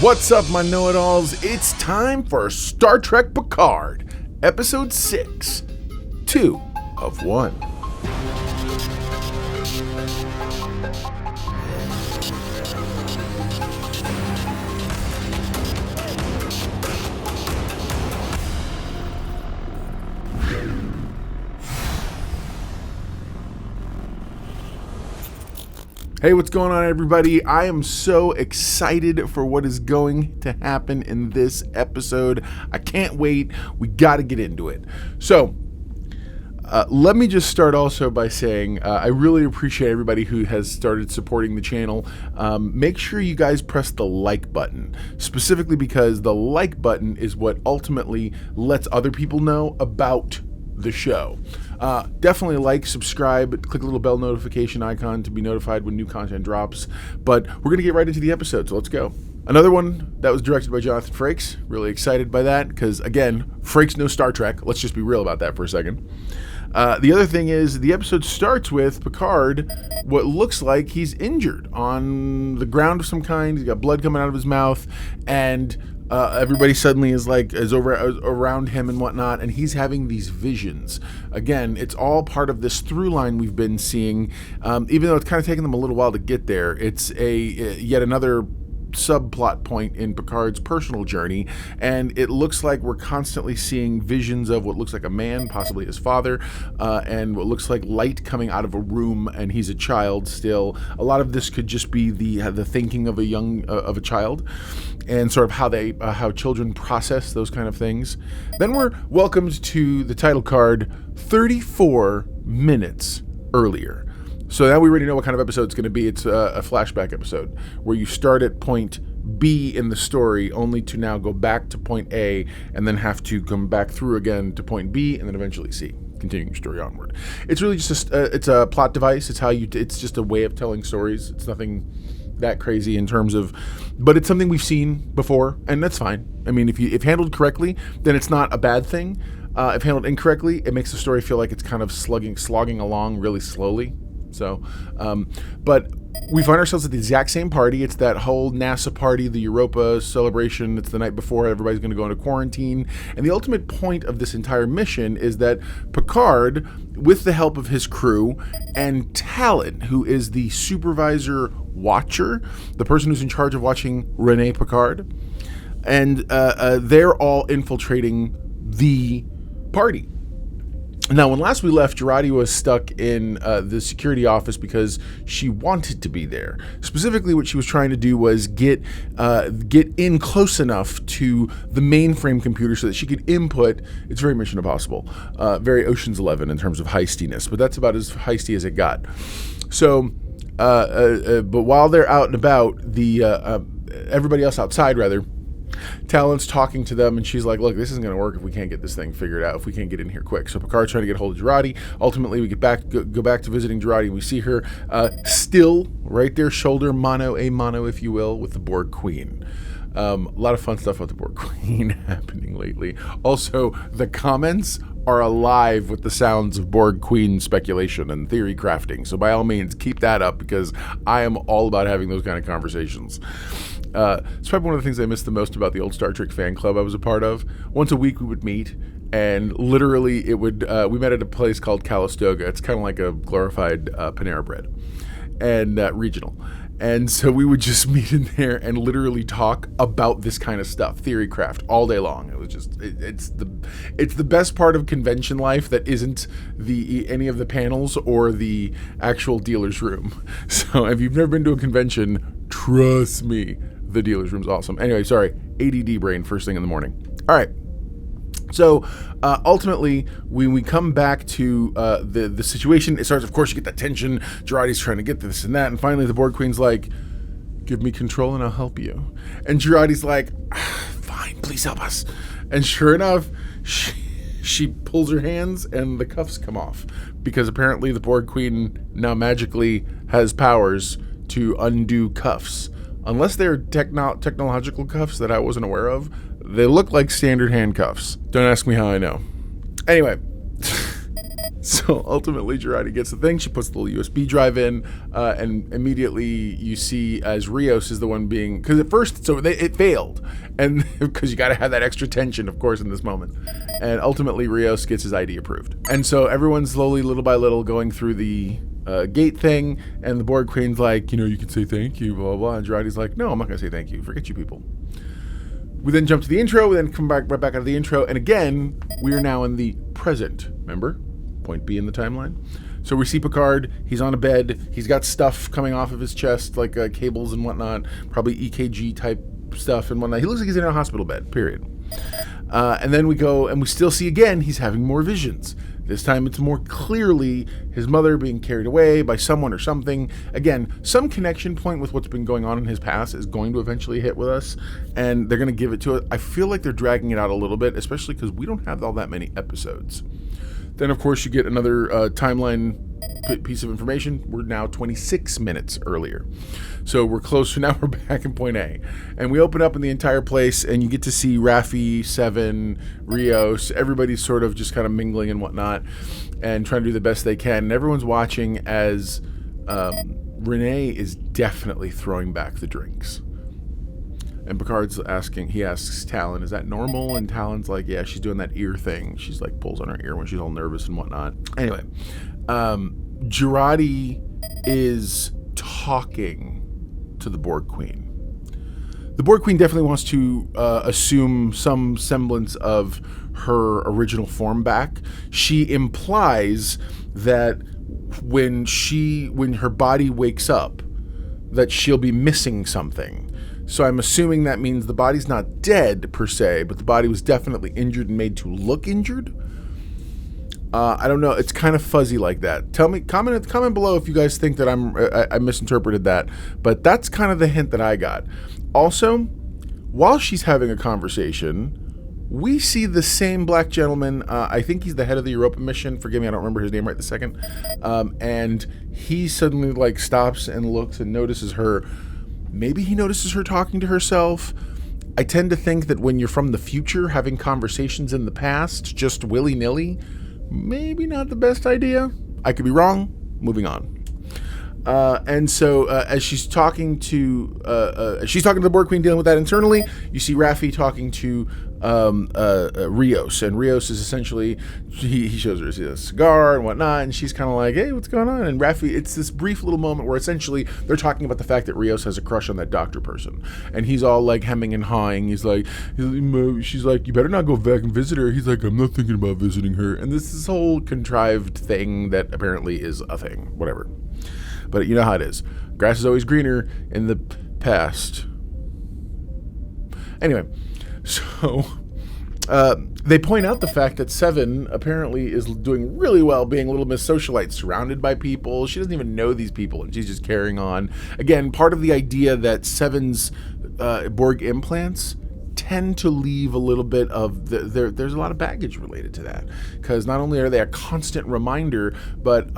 What's up, my know-it-alls? It's time for Star Trek Picard, Episode 6, 2 of 1. Hey, what's going on, everybody? I am so excited for what is going to happen in this episode. I can't wait. We got to get into it. So, let me just start also by saying I really appreciate everybody who has started supporting the channel. Make sure you guys press the like button, specifically because the like button is what ultimately lets other people know about the show. Definitely like, subscribe, click the little bell notification icon to be notified when new content drops. But we're going to get right into the episode, so let's go. Another one that was directed by Jonathan Frakes. Really excited by that because, again, Frakes knows Star Trek. Let's just be real about that for a second. The other thing is the episode starts with Picard, what looks like he's injured on the ground of some kind. He's got blood coming out of his mouth, and everybody suddenly is around him and whatnot, and he's having these visions. Again, it's all part of this through line we've been seeing, even though it's kind of taken them a little while to get there. It's yet another subplot point in Picard's personal journey, and it looks like we're constantly seeing visions of what looks like a man, possibly his father, and what looks like light coming out of a room, and he's a child still. A lot of this could just be the thinking of a child, and sort of how children process those kind of things. Then we're welcomed to the title card 34 minutes earlier. So now we already know what kind of episode it's going to be. It's a flashback episode where you start at point B in the story only to now go back to point A and then have to come back through again to point B and then eventually C, continuing your story onward. It's really just it's a plot device. It's just a way of telling stories. It's nothing that crazy in terms of, but it's something we've seen before, and that's fine. I mean, if handled correctly, then it's not a bad thing. If handled incorrectly, it makes the story feel like it's kind of slogging along really slowly. So, but we find ourselves at the exact same party. It's that whole NASA party, the Europa celebration. It's the night before everybody's going to go into quarantine. And the ultimate point of this entire mission is that Picard, with the help of his crew, and Talon, who is the supervisor watcher, the person who's in charge of watching Renee Picard, and they're all infiltrating the party. Now, when last we left, Jurati was stuck in the security office because she wanted to be there. Specifically, what she was trying to do was get in close enough to the mainframe computer so that she could input. It's very Mission Impossible, very Ocean's 11 in terms of heistiness, but that's about as heisty as it got. So, but while they're out and about, everybody else outside, rather, Talon's talking to them, and she's like, look, this isn't going to work if we can't get this thing figured out, if we can't get in here quick. So Picard's trying to get hold of Jurati. Ultimately, we go back to visiting Jurati, and we see her still right there, shoulder mano a mano, if you will, with the Borg Queen. A lot of fun stuff with the Borg Queen happening lately. Also, the comments are alive with the sounds of Borg Queen speculation and theory crafting. So by all means, keep that up, because I am all about having those kind of conversations. It's probably one of the things I miss the most about the old Star Trek fan club I was a part of. Once a week we would meet, and literally it would, we met at a place called Calistoga. It's kind of like a glorified Panera Bread, and regional. And so we would just meet in there and literally talk about this kind of stuff, theory craft, all day long. It was just, it's the best part of convention life that isn't any of the panels or the actual dealer's room. So if you've never been to a convention, trust me, the dealer's room's awesome. Anyway, sorry, ADD brain first thing in the morning. All right. So ultimately, when we come back to the situation, it starts, of course, you get that tension. Jurati's trying to get this and that. And finally, the Borg Queen's like, give me control and I'll help you. And Jurati's like, fine, please help us. And sure enough, she pulls her hands and the cuffs come off. Because apparently the Borg Queen now magically has powers to undo cuffs. Unless they're technological cuffs that I wasn't aware of, they look like standard handcuffs. Don't ask me how I know. Anyway, So ultimately, Jurati gets the thing. She puts the little USB drive in, and immediately you see as Rios is the one being, because at first, it failed, and because you got to have that extra tension, of course, in this moment. And ultimately, Rios gets his ID approved, and so everyone's slowly, little by little, going through the gate thing, and the Borg Queen's like, you can say thank you, blah, blah, blah. And Jurati's like, no, I'm not going to say thank you. Forget you people. We then jump to the intro. We then come right back out of the intro. And again, we are now in the present. Remember? Point B in the timeline. So we see Picard. He's on a bed. He's got stuff coming off of his chest, like cables and whatnot. Probably EKG type stuff and whatnot. He looks like he's in a hospital bed, period. And then we go and we still see again, he's having more visions. This time it's more clearly his mother being carried away by someone or something. Again, some connection point with what's been going on in his past is going to eventually hit with us, and they're going to give it to us. I feel like they're dragging it out a little bit, especially because we don't have all that many episodes. Then, of course, you get another timeline piece of information. We're now 26 minutes earlier. So we're closer. Now we're back in point A. And we open up in the entire place, and you get to see Raffi, Seven, Rios. Everybody's sort of just kind of mingling and whatnot and trying to do the best they can. And everyone's watching as Renee is definitely throwing back the drinks. And Picard's he asks Talon, is that normal? And Talon's like, yeah, she's doing that ear thing. She's like, pulls on her ear when she's all nervous and whatnot. Anyway, Jurati is talking to the Borg Queen. The Borg Queen definitely wants to assume some semblance of her original form back. She implies that when her body wakes up, that she'll be missing something. So I'm assuming that means the body's not dead per se, but the body was definitely injured and made to look injured. I don't know. It's kind of fuzzy like that. Tell me, comment below if you guys think that I misinterpreted that. But that's kind of the hint that I got. Also, while she's having a conversation, we see the same black gentleman. I think he's the head of the Europa mission. Forgive me, I don't remember his name right this second. And he suddenly stops and looks and notices her. Maybe he notices her talking to herself. I tend to think that when you're from the future, having conversations in the past, just willy-nilly, maybe not the best idea. I could be wrong. Moving on. And so as she's talking to the Borg Queen, dealing with that internally, you see Raffi talking to Rios, and Rios is essentially, he shows her a cigar and whatnot, and she's kind of like, hey, what's going on? And Raffi, it's this brief little moment where essentially they're talking about the fact that Rios has a crush on that doctor person, and he's all like hemming and hawing. She's like, you better not go back and visit her. He's like, I'm not thinking about visiting her. And this whole contrived thing that apparently is a thing, whatever. But you know how it is. Grass is always greener in the past. Anyway, so they point out the fact that Seven apparently is doing really well being a little Miss Socialite, surrounded by people. She doesn't even know these people, and she's just carrying on. Again, part of the idea that Seven's Borg implants tend to leave a little bit of there's a lot of baggage related to that, because not only are they a constant reminder, but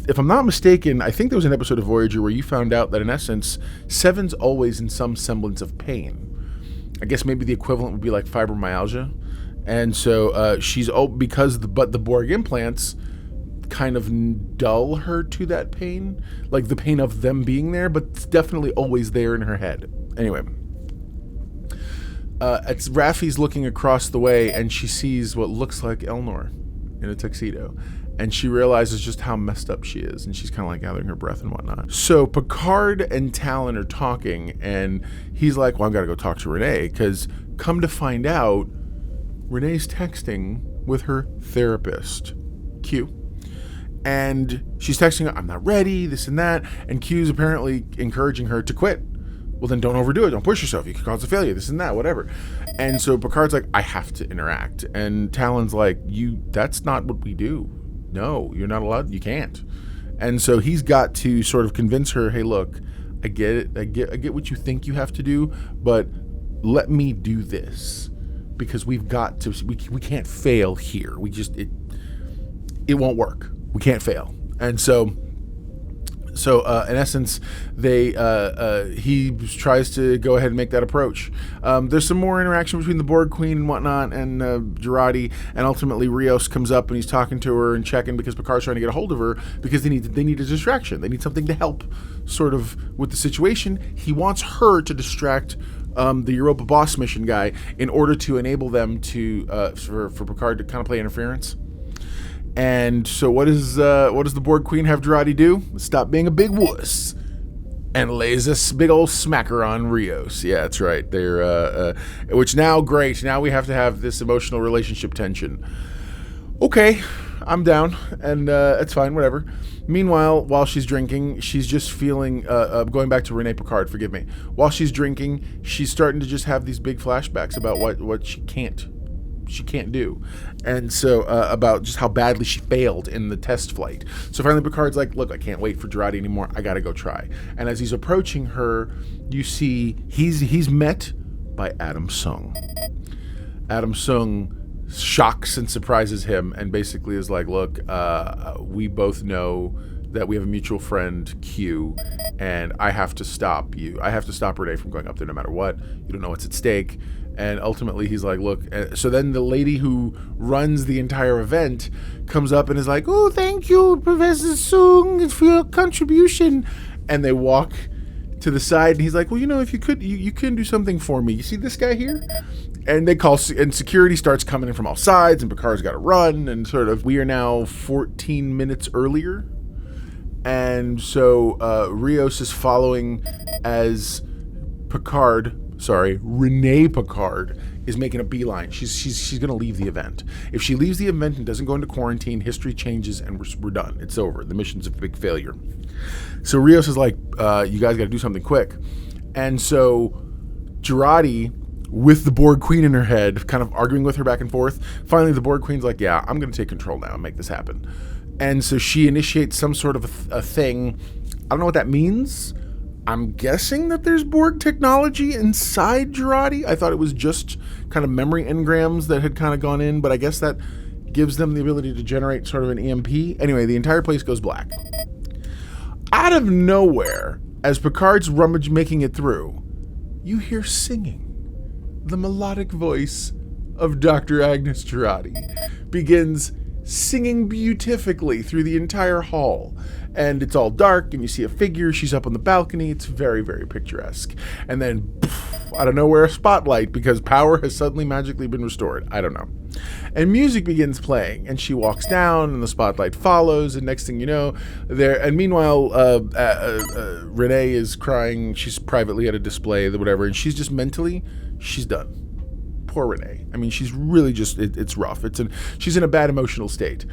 if I'm not mistaken, I think there was an episode of Voyager where you found out that in essence Seven's always in some semblance of pain. I guess maybe the equivalent would be like fibromyalgia, and so because the Borg implants kind of dull her to that pain, like the pain of them being there, but it's definitely always there in her head. Anyway. Raffi's looking across the way, and she sees what looks like Elnor in a tuxedo, and she realizes just how messed up she is, and she's kind of like gathering her breath and whatnot. So Picard and Talon are talking, and he's like, well, I've got to go talk to Renee, because come to find out, Renee's texting with her therapist, Q. And she's texting her, I'm not ready, this and that, and Q's apparently encouraging her to quit. Well, then don't overdo it. Don't push yourself. You could cause a failure, this and that, whatever. And so Picard's like, I have to interact. And Talon's like, that's not what we do. No, you're not allowed. You can't. And so he's got to sort of convince her, hey, look, I get it. I get what you think you have to do, but let me do this, because we've got to, we can't fail here. It won't work. We can't fail. And so So, in essence, he tries to go ahead and make that approach. There's some more interaction between the Borg Queen and whatnot and Jurati, and ultimately Rios comes up and he's talking to her and checking because Picard's trying to get a hold of her because they need a distraction. They need something to help sort of with the situation. He wants her to distract the Europa boss mission guy in order to enable them to for Picard to kind of play interference. And so what does the Borg Queen have Jurati do? Stop being a big wuss and lays a big old smacker on Rios. Yeah, that's right. They're which now great. Now we have to have this emotional relationship tension. Okay, I'm down, and it's fine, whatever. Meanwhile, while she's drinking, she's just feeling, going back to Renee Picard, forgive me. While she's drinking, she's starting to just have these big flashbacks about what she can't do, and so about just how badly she failed in the test flight. So finally Picard's like, look, I can't wait for Jurati anymore, I gotta go try. And as he's approaching her, you see he's met by Adam Soong. Adam Soong shocks and surprises him and basically is like, look, we both know that we have a mutual friend, Q, and I have to stop you. I have to stop Renee from going up there no matter what. You don't know what's at stake. And ultimately he's like, look, so then the lady who runs the entire event comes up and is like, oh, thank you, Professor Soong, for your contribution. And they walk to the side and he's like, well, you know, if you could, you can do something for me. You see this guy here? And they call, and security starts coming in from all sides and Picard's got to run, and sort of, we are now 14 minutes earlier. And so Rios is following as Renee Picard is making a beeline. She's going to leave the event. If she leaves the event and doesn't go into quarantine, history changes and we're done. It's over. The mission's a big failure. So Rios is like, you guys got to do something quick. And so Jurati, with the Borg Queen in her head, kind of arguing with her back and forth, finally the Borg Queen's like, yeah, I'm going to take control now and make this happen. And so she initiates some sort of a thing. I don't know what that means. I'm guessing that there's Borg technology inside Jurati. I thought it was just kind of memory engrams that had kind of gone in, but I guess that gives them the ability to generate sort of an EMP. Anyway, the entire place goes black. Out of nowhere, as Picard's making it through, you hear singing. The melodic voice of Dr. Agnes Jurati begins singing beautifully through the entire hall. And it's all dark, and you see a figure. She's up on the balcony. It's very, very picturesque. And then, out of nowhere, a spotlight, because power has suddenly magically been restored. I don't know. And music begins playing, and she walks down, and the spotlight follows, and next thing you know, and meanwhile, Renee is crying. She's privately at a display, whatever, and she's just mentally, she's done. Poor Renee. I mean, she's really just, it's rough. She's in a bad emotional state.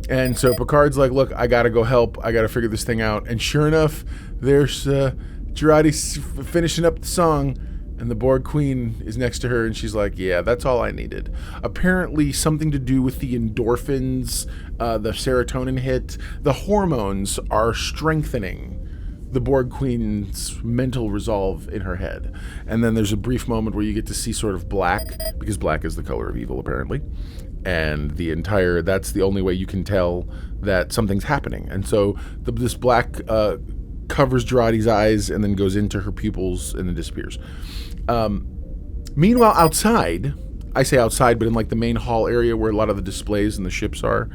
And so Picard's like, look, I gotta go help. I gotta figure this thing out. And sure enough, there's Jurati finishing up the song, and the Borg Queen is next to her, and she's like, yeah, that's all I needed. Apparently something to do with the endorphins, the serotonin hit. The hormones are strengthening the Borg Queen's mental resolve in her head. And then there's a brief moment where you get to see sort of black, because black is the color of evil, apparently. And that's the only way you can tell that something's happening. And so this black covers Jurati's eyes and then goes into her pupils and then disappears. Meanwhile, outside, I say outside, but in like the main hall area where a lot of the displays and the ships are,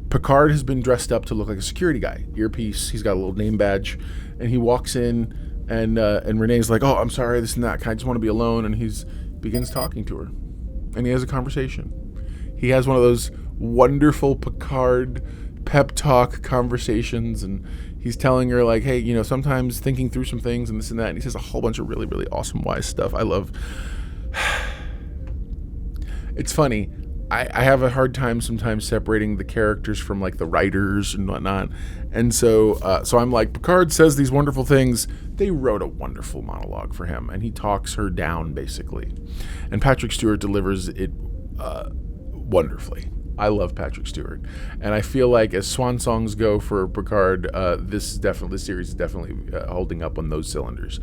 Picard has been dressed up to look like a security guy. Earpiece, he's got a little name badge, and he walks in, and Renee's like, oh, I'm sorry, this and that, I just want to be alone, and he begins talking to her, and he has a conversation. He has one of those wonderful Picard pep talk conversations, and he's telling her, like, hey, you know, sometimes thinking through some things and this and that, and he says a whole bunch of really, really awesome, wise stuff. I love... It's funny. I have a hard time sometimes separating the characters from like the writers and whatnot, and so I'm like, Picard says these wonderful things. They wrote a wonderful monologue for him, and he talks her down basically, and Patrick Stewart delivers it wonderfully. I love Patrick Stewart, and I feel like as swan songs go for Picard, this series is definitely holding up on those cylinders.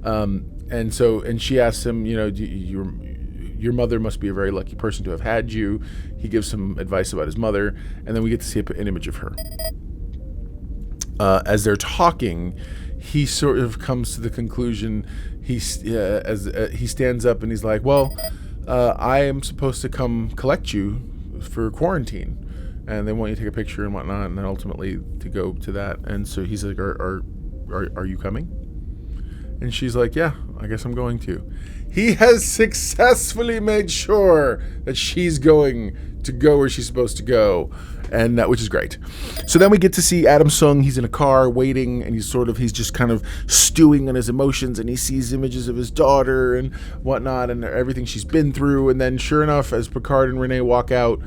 And she asks him, you know, your mother must be a very lucky person to have had you. He gives some advice about his mother, and then we get to see an image of her. as they're talking, he sort of comes to the conclusion. He stands up and he's like, "Well, I am supposed to come collect you for quarantine, and they want you to take a picture and whatnot, and then ultimately to go to that." And so he's like, "Are you coming?" And she's like, "Yeah, I guess I'm going to." He has successfully made sure that she's going to go where she's supposed to go, and which is great. So then we get to see Adam Soong. He's in a car waiting, and he's just kind of stewing on his emotions, and he sees images of his daughter and whatnot and everything she's been through. And then sure enough, as Picard and Renee walk out,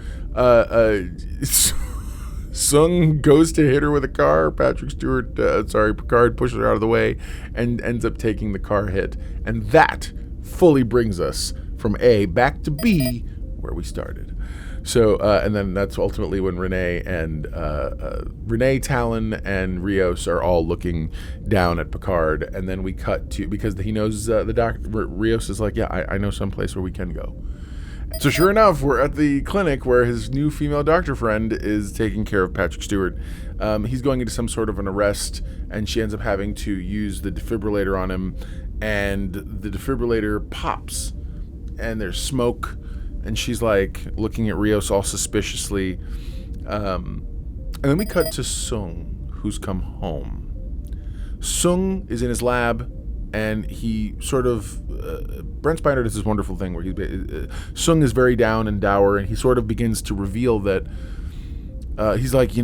Soong goes to hit her with a car. Picard pushes her out of the way and ends up taking the car hit. And that fully brings us from A back to B, where we started. So, and then that's ultimately when Renee, Talon, and Rios are all looking down at Picard. And then we cut to, because he knows the doctor, Rios is like, "Yeah, I know some place where we can go." So sure enough, we're at the clinic where his new female doctor friend is taking care of Patrick Stewart. He's going into some sort of an arrest, and she ends up having to use the defibrillator on him, and the defibrillator pops, and there's smoke, and she's like looking at Rios all suspiciously. And then we cut to Soong, who's come home. Soong is in his lab, and he sort of Brent Spiner does this wonderful thing where Soong is very down and dour, and he sort of begins to reveal that he's like, I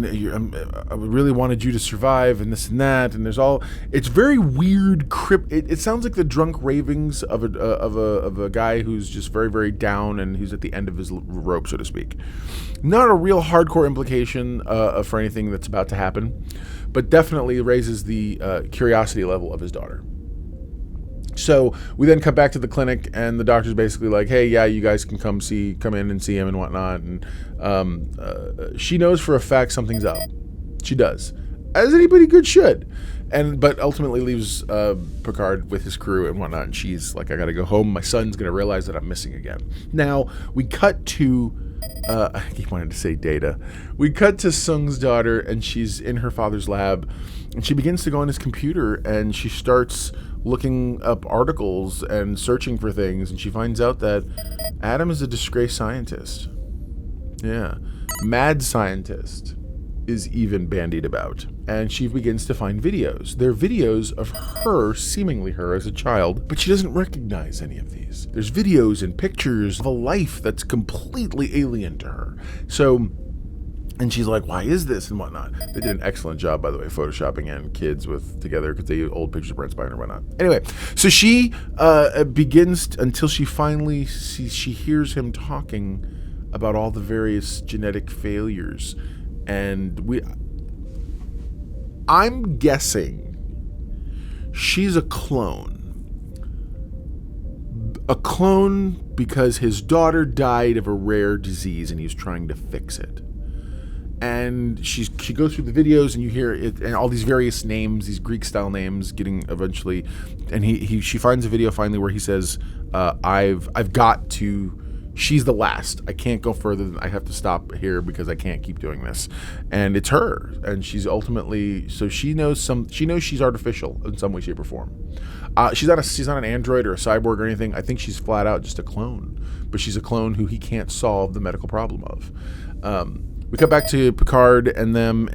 really wanted you to survive, and this and that, and it's very weird. It sounds like the drunk ravings of a guy who's just very, very down and who's at the end of his rope, so to speak. Not a real hardcore implication for anything that's about to happen, but definitely raises the curiosity level of his daughter. So we then come back to the clinic, and the doctor's basically like, "Hey, yeah, you guys can come in and see him and whatnot." And she knows for a fact something's up. She does, as anybody good should. But ultimately leaves Picard with his crew and whatnot. And she's like, "I gotta go home. My son's gonna realize that I'm missing again." Now we cut to, I keep wanting to say Data. We cut to Soong's daughter, and she's in her father's lab, and she begins to go on his computer, and she starts looking up articles and searching for things, and she finds out that Adam is a disgraced scientist. Yeah. Mad scientist is even bandied about. And she begins to find videos. They're videos of her, seemingly her as a child, but she doesn't recognize any of these. There's videos and pictures of a life that's completely alien to her. So, and she's like, "Why is this?" and whatnot. They did an excellent job, by the way, photoshopping and kids together, because they use old pictures of Brent Spiner and whatnot. Anyway, so she begins until she finally she hears him talking about all the various genetic failures, and I'm guessing she's a clone. A clone because his daughter died of a rare disease, and he's trying to fix it. And she goes through the videos, and you hear it, and all these various names, these Greek style names, getting eventually, and she finds a video finally where he says, "I've got to. She's the last. I can't go further. I have to stop here because I can't keep doing this." And it's her, and she's ultimately, so she knows she's artificial in some way, shape, or form. She's not an android or a cyborg or anything. I think she's flat out just a clone, but she's a clone who he can't solve the medical problem of. We cut back to Picard and them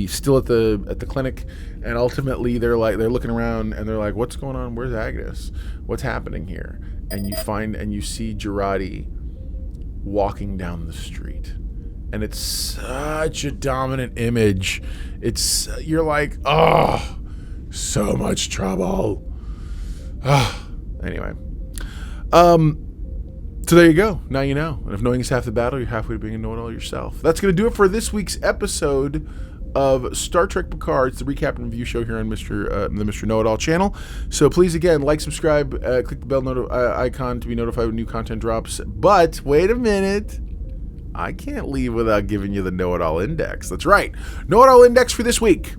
still at the clinic, and ultimately they're looking around, and they're like, "What's going on? Where's Agnes? What's happening here?" And you see Jurati walking down the street, and it's such a dominant image. You're like, "Oh, so much trouble." Anyway, so there you go. Now you know. And if knowing is half the battle, you're halfway to being a know-it-all yourself. That's going to do it for this week's episode of Star Trek Picard. It's the recap and review show here on the Mr. Know-It-All channel. So please, again, like, subscribe, click the bell icon to be notified when new content drops. But wait a minute. I can't leave without giving you the Know-It-All Index. That's right. Know-It-All Index for this week.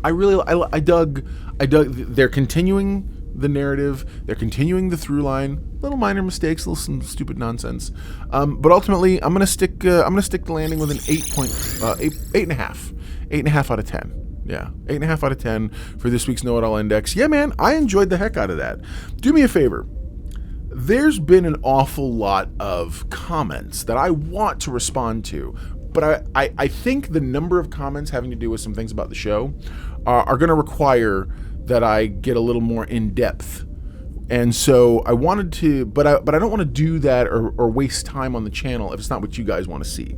I dug. They're continuing the narrative. They're continuing the through line. Little minor mistakes, some stupid nonsense. But ultimately, I'm gonna stick the landing with an 8.5 out of 10. Yeah, 8.5 out of 10 for this week's Know It All Index. Yeah, man, I enjoyed the heck out of that. Do me a favor. There's been an awful lot of comments that I want to respond to, but I think the number of comments having to do with some things about the show are going to require that I get a little more in depth. And so I wanted to, but I don't want to do that or waste time on the channel if it's not what you guys want to see.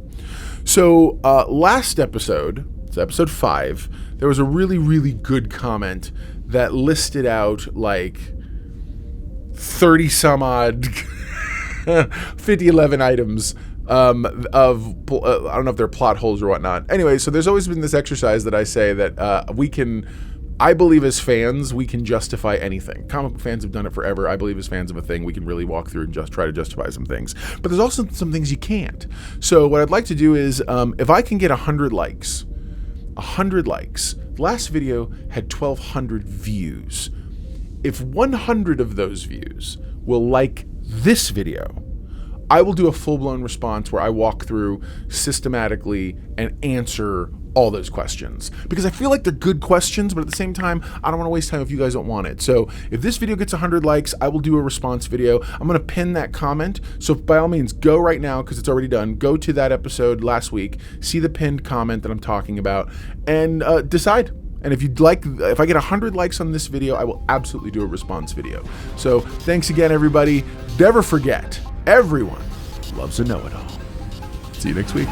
So last episode, it's episode 5, there was a really, really good comment that listed out like 30 some odd 11 items of I don't know if they're plot holes or whatnot. Anyway, so there's always been this exercise that I say that I believe as fans, we can justify anything. Comic book fans have done it forever. I believe as fans of a thing, we can really walk through and just try to justify some things. But there's also some things you can't. So what I'd like to do is, if I can get 100 likes, the last video had 1,200 views. If 100 of those views will like this video, I will do a full-blown response where I walk through systematically and answer all those questions. Because I feel like they're good questions, but at the same time, I don't want to waste time if you guys don't want it. So if this video gets 100 likes, I will do a response video. I'm going to pin that comment. So by all means, go right now, because it's already done. Go to that episode last week, see the pinned comment that I'm talking about, and decide. And if I get 100 likes on this video, I will absolutely do a response video. So thanks again, everybody. Never forget, everyone loves a know-it-all. See you next week.